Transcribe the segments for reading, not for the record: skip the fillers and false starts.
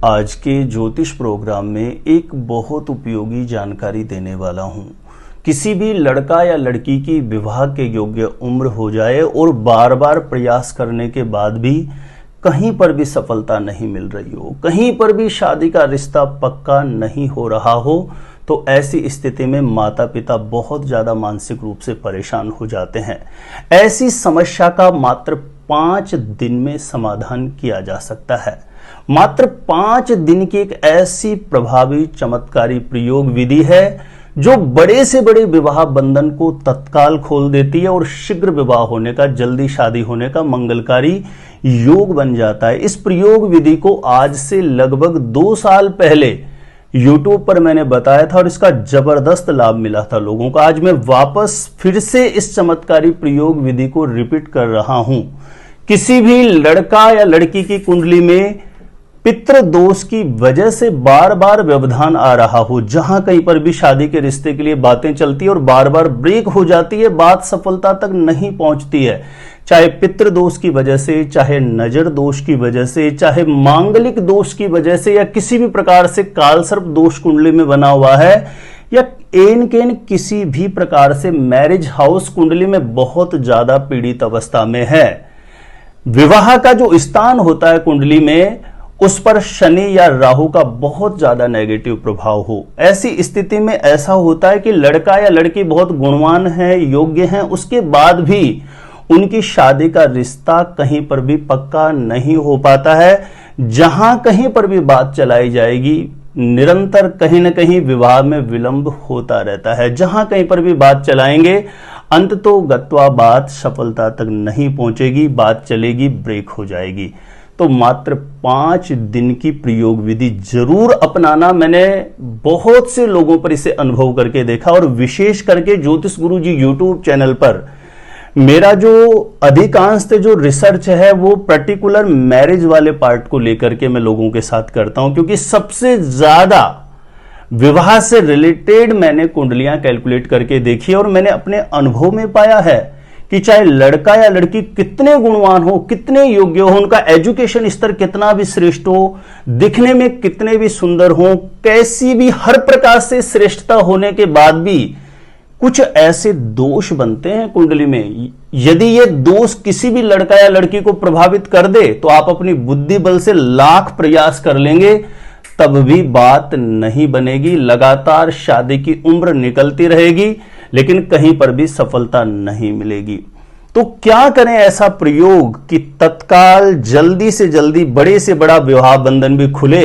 आज के ज्योतिष प्रोग्राम में एक बहुत उपयोगी जानकारी देने वाला हूं। किसी भी लड़का या लड़की की विवाह के योग्य उम्र हो जाए और बार बार प्रयास करने के बाद भी कहीं पर भी सफलता नहीं मिल रही हो, कहीं पर भी शादी का रिश्ता पक्का नहीं हो रहा हो, तो ऐसी स्थिति में माता पिता बहुत ज़्यादा मानसिक रूप से परेशान हो जाते हैं। ऐसी समस्या का मात्र 5 दिन में समाधान किया जा सकता है। मात्र 5 दिन की एक ऐसी प्रभावी चमत्कारी प्रयोग विधि है जो बड़े से बड़े विवाह बंधन को तत्काल खोल देती है और शीघ्र विवाह होने का, जल्दी शादी होने का मंगलकारी योग बन जाता है। इस प्रयोग विधि को आज से लगभग 2 साल पहले YouTube पर मैंने बताया था और इसका जबरदस्त लाभ मिला था लोगों को। आज मैं वापस फिर से इस चमत्कारी प्रयोग विधि को रिपीट कर रहा हूं। किसी भी लड़का या लड़की की कुंडली में पितृ दोष की वजह से बार बार व्यवधान आ रहा हो, जहां कहीं पर भी शादी के रिश्ते के लिए बातें चलती है और बार बार ब्रेक हो जाती है, बात सफलता तक नहीं पहुंचती है, चाहे पितृ दोष की वजह से, चाहे नजर दोष की वजह से, चाहे मांगलिक दोष की वजह से, या किसी भी प्रकार से कालसर्प दोष कुंडली में बना हुआ है, या एन केन किसी भी प्रकार से मैरिज हाउस कुंडली में बहुत ज्यादा पीड़ित अवस्था में है। विवाह का जो स्थान होता है कुंडली में, उस पर शनि या राहु का बहुत ज्यादा नेगेटिव प्रभाव हो, ऐसी स्थिति में ऐसा होता है कि लड़का या लड़की बहुत गुणवान है, योग्य हैं, उसके बाद भी उनकी शादी का रिश्ता कहीं पर भी पक्का नहीं हो पाता है। जहां कहीं पर भी बात चलाई जाएगी, निरंतर कहीं ना कहीं विवाह में विलंब होता रहता है। जहां कहीं पर भी बात चलाएंगे, अंत तो गत्वा बात सफलता तक नहीं पहुंचेगी, बात चलेगी, ब्रेक हो जाएगी। तो मात्र 5 दिन की प्रयोग विधि जरूर अपनाना। मैंने बहुत से लोगों पर इसे अनुभव करके देखा और विशेष करके ज्योतिष गुरुजी यूट्यूब चैनल पर मेरा जो अधिकांश जो रिसर्च है वो पर्टिकुलर मैरिज वाले पार्ट को लेकर के मैं लोगों के साथ करता हूं, क्योंकि सबसे ज्यादा विवाह से रिलेटेड मैंने कुंडलियां कैलकुलेट करके देखी और मैंने अपने अनुभव में पाया है कि चाहे लड़का या लड़की कितने गुणवान हो, कितने योग्य हो, उनका एजुकेशन स्तर कितना भी श्रेष्ठ हो, दिखने में कितने भी सुंदर हो, कैसी भी हर प्रकार से श्रेष्ठता होने के बाद भी कुछ ऐसे दोष बनते हैं कुंडली में। यदि ये दोष किसी भी लड़का या लड़की को प्रभावित कर दे तो आप अपनी बुद्धि बल से लाख प्रयास कर लेंगे, तब भी बात नहीं बनेगी। लगातार शादी की उम्र निकलती रहेगी, लेकिन कहीं पर भी सफलता नहीं मिलेगी। तो क्या करें ऐसा प्रयोग कि तत्काल जल्दी से जल्दी बड़े से बड़ा विवाह बंधन भी खुले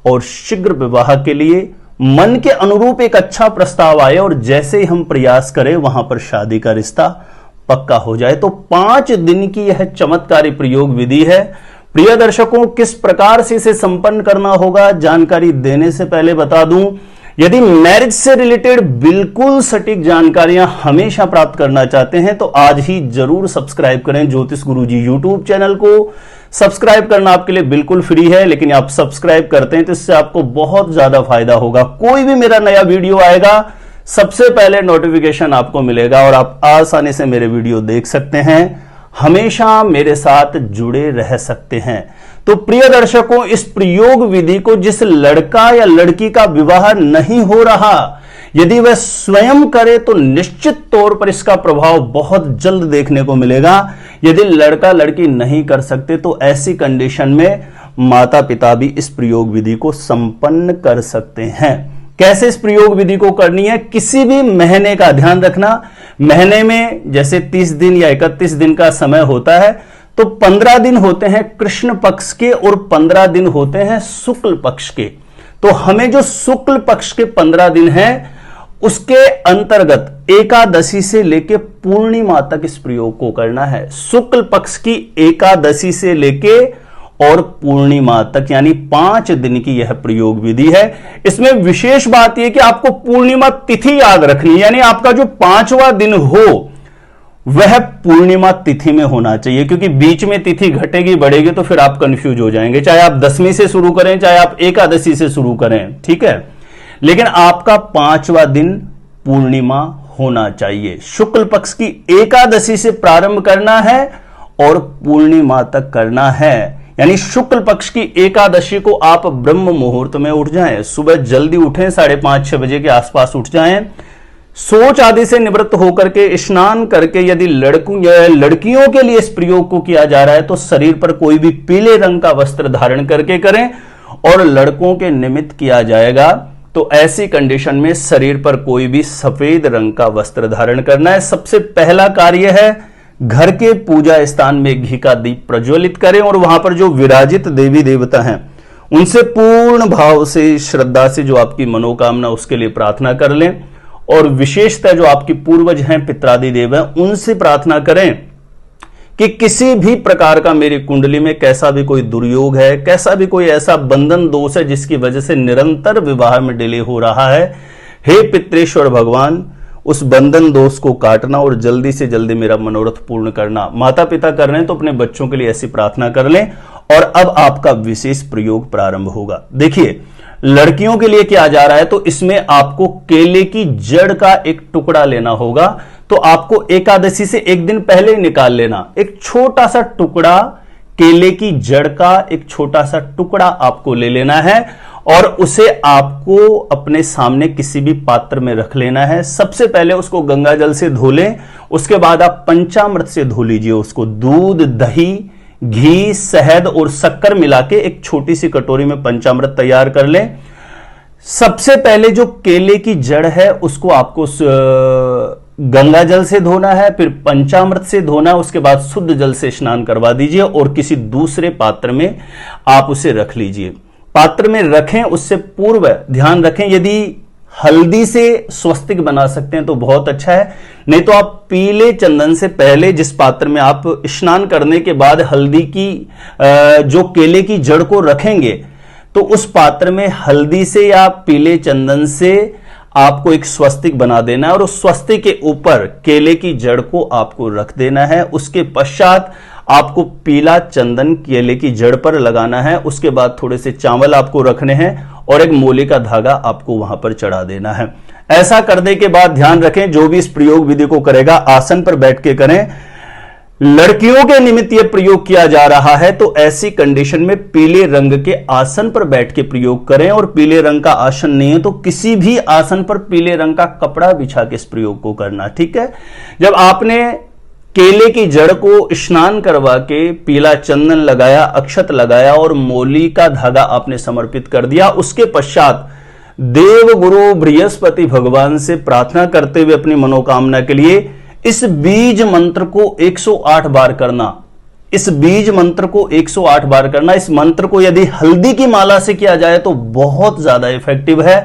और शीघ्र विवाह के लिए मन के अनुरूप एक अच्छा प्रस्ताव आए और जैसे ही हम प्रयास करें वहां पर शादी का रिश्ता पक्का हो जाए। तो 5 दिन की यह चमत्कारी प्रयोग विधि है। प्रिय दर्शकों, किस प्रकार से इसे संपन्न करना होगा जानकारी देने से पहले बता दूं, यदि मैरिज से रिलेटेड बिल्कुल सटीक जानकारियां हमेशा प्राप्त करना चाहते हैं तो आज ही जरूर सब्सक्राइब करें ज्योतिष गुरुजी यूट्यूब चैनल को। सब्सक्राइब करना आपके लिए बिल्कुल फ्री है, लेकिन आप सब्सक्राइब करते हैं तो इससे आपको बहुत ज्यादा फायदा होगा। कोई भी मेरा नया वीडियो आएगा, सबसे पहले नोटिफिकेशन आपको मिलेगा और आप आसानी से मेरे वीडियो देख सकते हैं, हमेशा मेरे साथ जुड़े रह सकते हैं। तो प्रिय दर्शकों, इस प्रयोग विधि को जिस लड़का या लड़की का विवाह नहीं हो रहा, यदि वह स्वयं करे तो निश्चित तौर पर इसका प्रभाव बहुत जल्द देखने को मिलेगा। यदि लड़का लड़की नहीं कर सकते तो ऐसी कंडीशन में माता पिता भी इस प्रयोग विधि को संपन्न कर सकते हैं। कैसे इस प्रयोग विधि को करनी है? किसी भी महीने का ध्यान रखना, महीने में जैसे 30 दिन या 31 दिन का समय होता है, तो 15 दिन होते हैं कृष्ण पक्ष के और 15 दिन होते हैं शुक्ल पक्ष के। तो हमें जो शुक्ल पक्ष के 15 दिन हैं, उसके अंतर्गत एकादशी से लेके पूर्णिमा तक इस प्रयोग को करना है। शुक्ल पक्ष की एकादशी से लेके और पूर्णिमा तक, यानी 5 दिन की यह प्रयोग विधि है। इसमें विशेष बात यह कि आपको पूर्णिमा तिथि याद रखनी है, यानी आपका जो 5वां दिन हो वह पूर्णिमा तिथि में होना चाहिए, क्योंकि बीच में तिथि घटेगी बढ़ेगी तो फिर आप कंफ्यूज हो जाएंगे। चाहे आप 10वीं से शुरू करें, चाहे आप एकादशी से शुरू करें, ठीक है, लेकिन आपका 5वां दिन पूर्णिमा होना चाहिए। शुक्ल पक्ष की एकादशी से प्रारंभ करना है और पूर्णिमा तक करना है। यानी शुक्ल पक्ष की एकादशी को आप ब्रह्म मुहूर्त में उठ जाएं, सुबह जल्दी उठें, 5:30-6 बजे के आसपास उठ जाएं, सोच आदि से निवृत्त होकर के स्नान करके, यदि लड़कियों के लिए इस प्रयोग को किया जा रहा है तो शरीर पर कोई भी पीले रंग का वस्त्र धारण करके करें, और लड़कों के निमित्त किया जाएगा तो ऐसी कंडीशन में शरीर पर कोई भी सफेद रंग का वस्त्र धारण करना है। सबसे पहला कार्य है घर के पूजा स्थान में घी का दीप प्रज्वलित करें और वहां पर जो विराजित देवी देवता हैं उनसे पूर्ण भाव से, श्रद्धा से जो आपकी मनोकामना उसके लिए प्रार्थना कर लें, और विशेषतः जो आपकी पूर्वज हैं, पितरादि देव हैं, उनसे प्रार्थना करें कि किसी भी प्रकार का मेरी कुंडली में कैसा भी कोई दुर्योग है, कैसा भी कोई ऐसा बंधन दोष है जिसकी वजह से निरंतर विवाह में डिले हो रहा है, हे पितृेश्वर भगवान उस बंधन दोष को काटना और जल्दी से जल्दी मेरा मनोरथ पूर्ण करना। माता पिता कर रहे हैं तो अपने बच्चों के लिए ऐसी प्रार्थना कर लें, और अब आपका विशेष प्रयोग प्रारंभ होगा। देखिए, लड़कियों के लिए किया जा रहा है तो इसमें आपको केले की जड़ का एक टुकड़ा लेना होगा, तो आपको एकादशी से एक दिन पहले ही निकाल लेना। एक छोटा सा टुकड़ा केले की जड़ का, एक छोटा सा टुकड़ा आपको ले लेना है और उसे आपको अपने सामने किसी भी पात्र में रख लेना है। सबसे पहले उसको गंगा जल से धो लें, उसके बाद आप पंचामृत से धो लीजिए उसको। दूध, दही, घी, शहद और शक्कर मिला के एक छोटी सी कटोरी में पंचामृत तैयार कर लें। सबसे पहले जो केले की जड़ है उसको आपको गंगा जल से धोना है, फिर पंचामृत से धोना है, उसके बाद शुद्ध जल से स्नान करवा दीजिए और किसी दूसरे पात्र में आप उसे रख लीजिए। पात्र में रखें उससे पूर्व ध्यान रखें, यदि हल्दी से स्वस्तिक बना सकते हैं तो बहुत अच्छा है, नहीं तो आप पीले चंदन से पहले जिस पात्र में आप स्नान करने के बाद हल्दी की जो केले की जड़ को रखेंगे तो उस पात्र में हल्दी से या पीले चंदन से आपको एक स्वस्तिक बना देना है और उस स्वस्तिक के ऊपर केले की जड़ को आपको रख देना है। उसके पश्चात आपको पीला चंदन केले की जड़ पर लगाना है। उसके बाद थोड़े से चावल आपको रखने हैं और एक मोले का धागा आपको वहां पर चढ़ा देना है। ऐसा करने के बाद ध्यान रखें, जो भी इस प्रयोग विधि को करेगा आसन पर बैठ के करें। लड़कियों के निमित्त यह प्रयोग किया जा रहा है तो ऐसी कंडीशन में पीले रंग के आसन पर बैठ के प्रयोग करें, और पीले रंग का आसन नहीं है तो किसी भी आसन पर पीले रंग का कपड़ा बिछा के इस प्रयोग को करना। ठीक है, जब आपने केले की जड़ को स्नान करवा के पीला चंदन लगाया, अक्षत लगाया और मोली का धागा आपने समर्पित कर दिया, उसके पश्चात देव गुरु बृहस्पति भगवान से प्रार्थना करते हुए अपनी मनोकामना के लिए इस बीज मंत्र को 108 बार करना। इस बीज मंत्र को 108 बार करना। इस मंत्र को यदि हल्दी की माला से किया जाए तो बहुत ज्यादा इफेक्टिव है,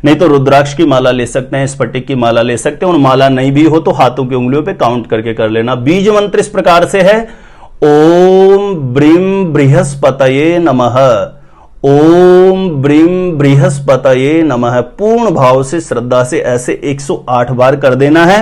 नहीं तो रुद्राक्ष की माला ले सकते हैं, स्फटिक की माला ले सकते हैं, और माला नहीं भी हो तो हाथों की उंगलियों पे काउंट करके कर लेना। बीज मंत्र इस प्रकार से है, ओम ब्रीम बृहस्पतये नमः, ओम ब्रीम बृहस्पतये नमः। पूर्ण भाव से, श्रद्धा से ऐसे 108 बार कर देना है।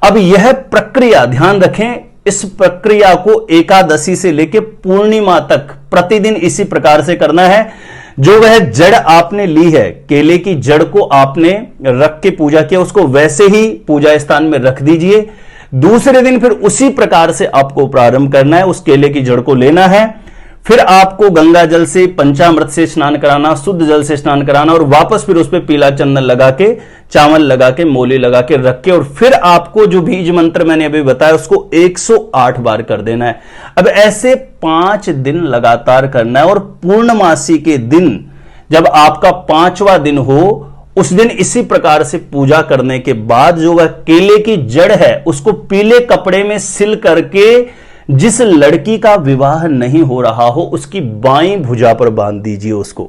अब यह प्रक्रिया ध्यान रखें, इस प्रक्रिया को एकादशी से लेकर पूर्णिमा तक प्रतिदिन इसी प्रकार से करना है। जो वह जड़ आपने ली है, केले की जड़ को आपने रख के पूजा किया, उसको वैसे ही पूजा स्थान में रख दीजिए। दूसरे दिन फिर उसी प्रकार से आपको प्रारंभ करना है। उस केले की जड़ को लेना है, फिर आपको गंगा जल से, पंचामृत से स्नान कराना, शुद्ध जल से स्नान कराना और वापस फिर उस पर पीला चंदन लगा के, चावल लगा के, मोली लगा के रख के, और फिर आपको जो बीज मंत्र मैंने अभी बताया उसको 108 बार कर देना है। अब ऐसे 5 दिन लगातार करना है, और पूर्णमासी के दिन जब आपका 5वां दिन हो उस दिन इसी प्रकार से पूजा करने के बाद जो वह केले की जड़ है उसको पीले कपड़े में सिल करके जिस लड़की का विवाह नहीं हो रहा हो उसकी बाईं भुजा पर बांध दीजिए। उसको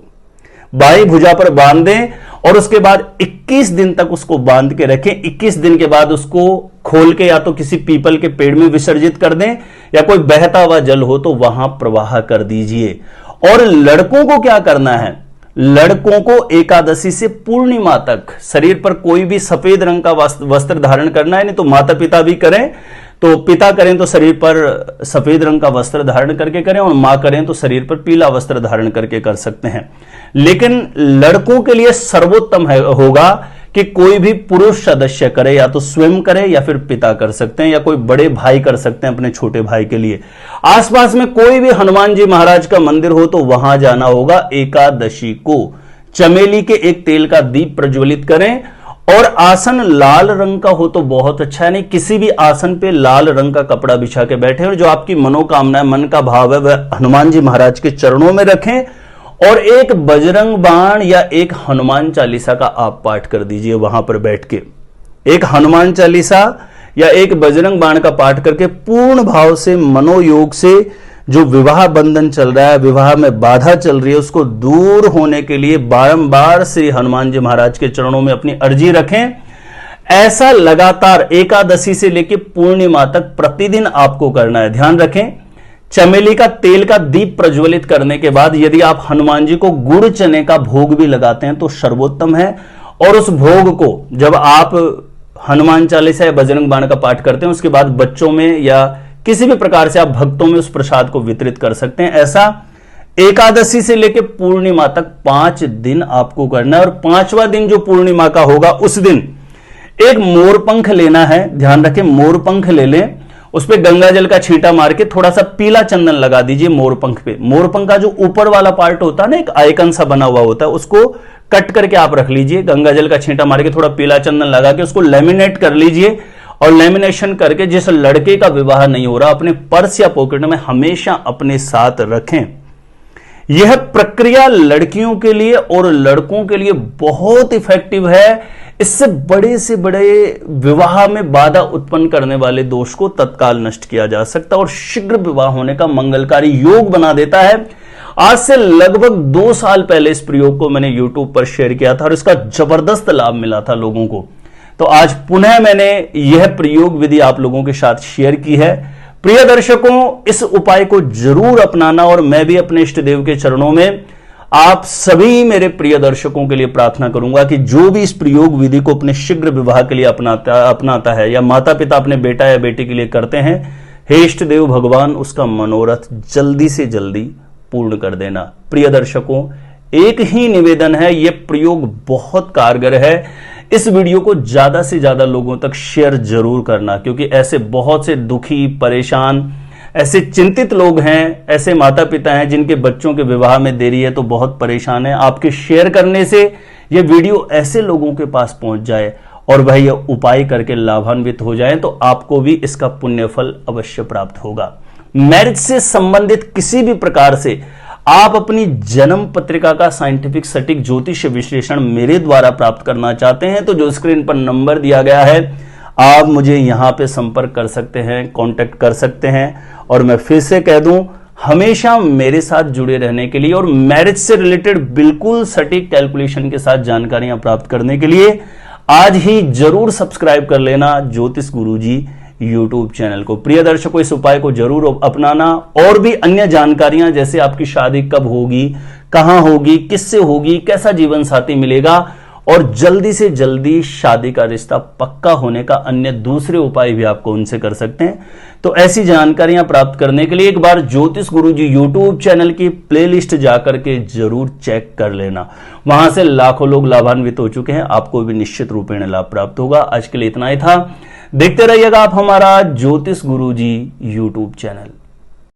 बाईं भुजा पर बांध दें और उसके बाद 21 दिन तक उसको बांध के रखें। 21 दिन के बाद उसको खोल के या तो किसी पीपल के पेड़ में विसर्जित कर दें या कोई बहता हुआ जल हो तो वहां प्रवाह कर दीजिए। और लड़कों को क्या करना है, लड़कों को एकादशी से पूर्णिमा तक शरीर पर कोई भी सफेद रंग का वस्त्र धारण करना है। नहीं तो माता पिता भी करें, तो पिता करें तो शरीर पर सफेद रंग का वस्त्र धारण करके करें, और मां करें तो शरीर पर पीला वस्त्र धारण करके कर सकते हैं। लेकिन लड़कों के लिए सर्वोत्तम होगा कि कोई भी पुरुष सदस्य करे, या तो स्वयं करे या फिर पिता कर सकते हैं, या कोई बड़े भाई कर सकते हैं अपने छोटे भाई के लिए। आसपास में कोई भी हनुमान जी महाराज का मंदिर हो तो वहां जाना होगा। एकादशी को चमेली के एक तेल का दीप प्रज्वलित करें, और आसन लाल रंग का हो तो बहुत अच्छा है। नहीं, किसी भी आसन पे लाल रंग का कपड़ा बिछा के बैठे और जो आपकी मनोकामना है, मन का भाव है, वह हनुमान जी महाराज के चरणों में रखें, और एक बजरंग बाण या एक हनुमान चालीसा का आप पाठ कर दीजिए वहां पर बैठ के। एक हनुमान चालीसा या एक बजरंग बाण का पाठ करके पूर्ण भाव से, मनोयोग से, जो विवाह बंधन चल रहा है, विवाह में बाधा चल रही है, उसको दूर होने के लिए बारंबार श्री हनुमान जी महाराज के चरणों में अपनी अर्जी रखें। ऐसा लगातार एकादशी से लेकर पूर्णिमा तक प्रतिदिन आपको करना है। ध्यान रखें, चमेली का तेल का दीप प्रज्वलित करने के बाद यदि आप हनुमान जी को गुड़ चने का भोग भी लगाते हैं तो सर्वोत्तम है। और उस भोग को जब आप हनुमान चालीसा या बजरंग बाण का पाठ करते हैं, उसके बाद बच्चों में या किसी भी प्रकार से आप भक्तों में उस प्रसाद को वितरित कर सकते हैं। ऐसा एकादशी से लेकर पूर्णिमा तक 5 दिन आपको करना है। और 5वां दिन जो पूर्णिमा का होगा, उस दिन एक मोरपंख लेना है। ध्यान रखें, मोरपंख ले लें, उस पर गंगा जल का छींटा मार के थोड़ा सा पीला चंदन लगा दीजिए मोरपंख पे। मोरपंख का जो ऊपर वाला पार्ट होता है ना, एक आइकन सा बना हुआ होता है, उसको कट करके आप रख लीजिए। गंगा जल का छींटा मार के थोड़ा पीला चंदन लगा के उसको लेमिनेट कर लीजिए, और लेमिनेशन करके जिस लड़के का विवाह नहीं हो रहा, अपने पर्स या पॉकेट में हमेशा अपने साथ रखें। यह प्रक्रिया लड़कियों के लिए और लड़कों के लिए बहुत इफेक्टिव है। इससे बड़े से बड़े विवाह में बाधा उत्पन्न करने वाले दोष को तत्काल नष्ट किया जा सकता है और शीघ्र विवाह होने का मंगलकारी योग बना देता है। आज से लगभग 2 साल पहले इस प्रयोग को मैंने YouTube पर शेयर किया था और इसका जबरदस्त लाभ मिला था लोगों को। तो आज पुनः मैंने यह प्रयोग विधि आप लोगों के साथ शेयर की है। प्रिय दर्शकों, इस उपाय को जरूर अपनाना, और मैं भी अपने इष्ट देव के चरणों में आप सभी मेरे प्रिय दर्शकों के लिए प्रार्थना करूंगा कि जो भी इस प्रयोग विधि को अपने शीघ्र विवाह के लिए अपनाता है, या माता पिता अपने बेटा या बेटी के लिए करते हैं, हे इष्ट देव भगवान उसका मनोरथ जल्दी से जल्दी पूर्ण कर देना। प्रिय दर्शकों, एक ही निवेदन है, यह प्रयोग बहुत कारगर है। इस वीडियो को ज्यादा से ज्यादा लोगों तक शेयर जरूर करना, क्योंकि ऐसे बहुत से दुखी, परेशान, ऐसे चिंतित लोग हैं, ऐसे माता पिता हैं जिनके बच्चों के विवाह में देरी है तो बहुत परेशान है। आपके शेयर करने से यह वीडियो ऐसे लोगों के पास पहुंच जाए और वह यह उपाय करके लाभान्वित हो जाए, तो आपको भी इसका पुण्य फल अवश्य प्राप्त होगा। मैरिज से संबंधित किसी भी प्रकार से आप अपनी जन्म पत्रिका का साइंटिफिक सटीक ज्योतिष विश्लेषण मेरे द्वारा प्राप्त करना चाहते हैं, तो जो स्क्रीन पर नंबर दिया गया है, आप मुझे यहां पे संपर्क कर सकते हैं, कांटेक्ट कर सकते हैं। और मैं फिर से कह दूं, हमेशा मेरे साथ जुड़े रहने के लिए और मैरिज से रिलेटेड बिल्कुल सटीक कैलकुलेशन के साथ जानकारियां प्राप्त करने के लिए आज ही जरूर सब्सक्राइब कर लेना ज्योतिष गुरुजी YouTube चैनल को। प्रिय दर्शकों, इस उपाय को जरूर अपनाना। और भी अन्य जानकारियां, जैसे आपकी शादी कब होगी, कहां होगी, किससे होगी, कैसा जीवन साथी मिलेगा, और जल्दी से जल्दी शादी का रिश्ता पक्का होने का अन्य दूसरे उपाय भी आपको उनसे कर सकते हैं। तो ऐसी जानकारियां प्राप्त करने के लिए एक बार ज्योतिष गुरुजी YouTube चैनल की प्लेलिस्ट जाकर के जरूर चेक कर लेना। वहां से लाखों लोग लाभान्वित हो चुके हैं, आपको भी निश्चित रूपेण लाभ प्राप्त होगा। आज के लिए इतना ही था। देखते रहिएगा आप हमारा ज्योतिष गुरुजी YouTube चैनल।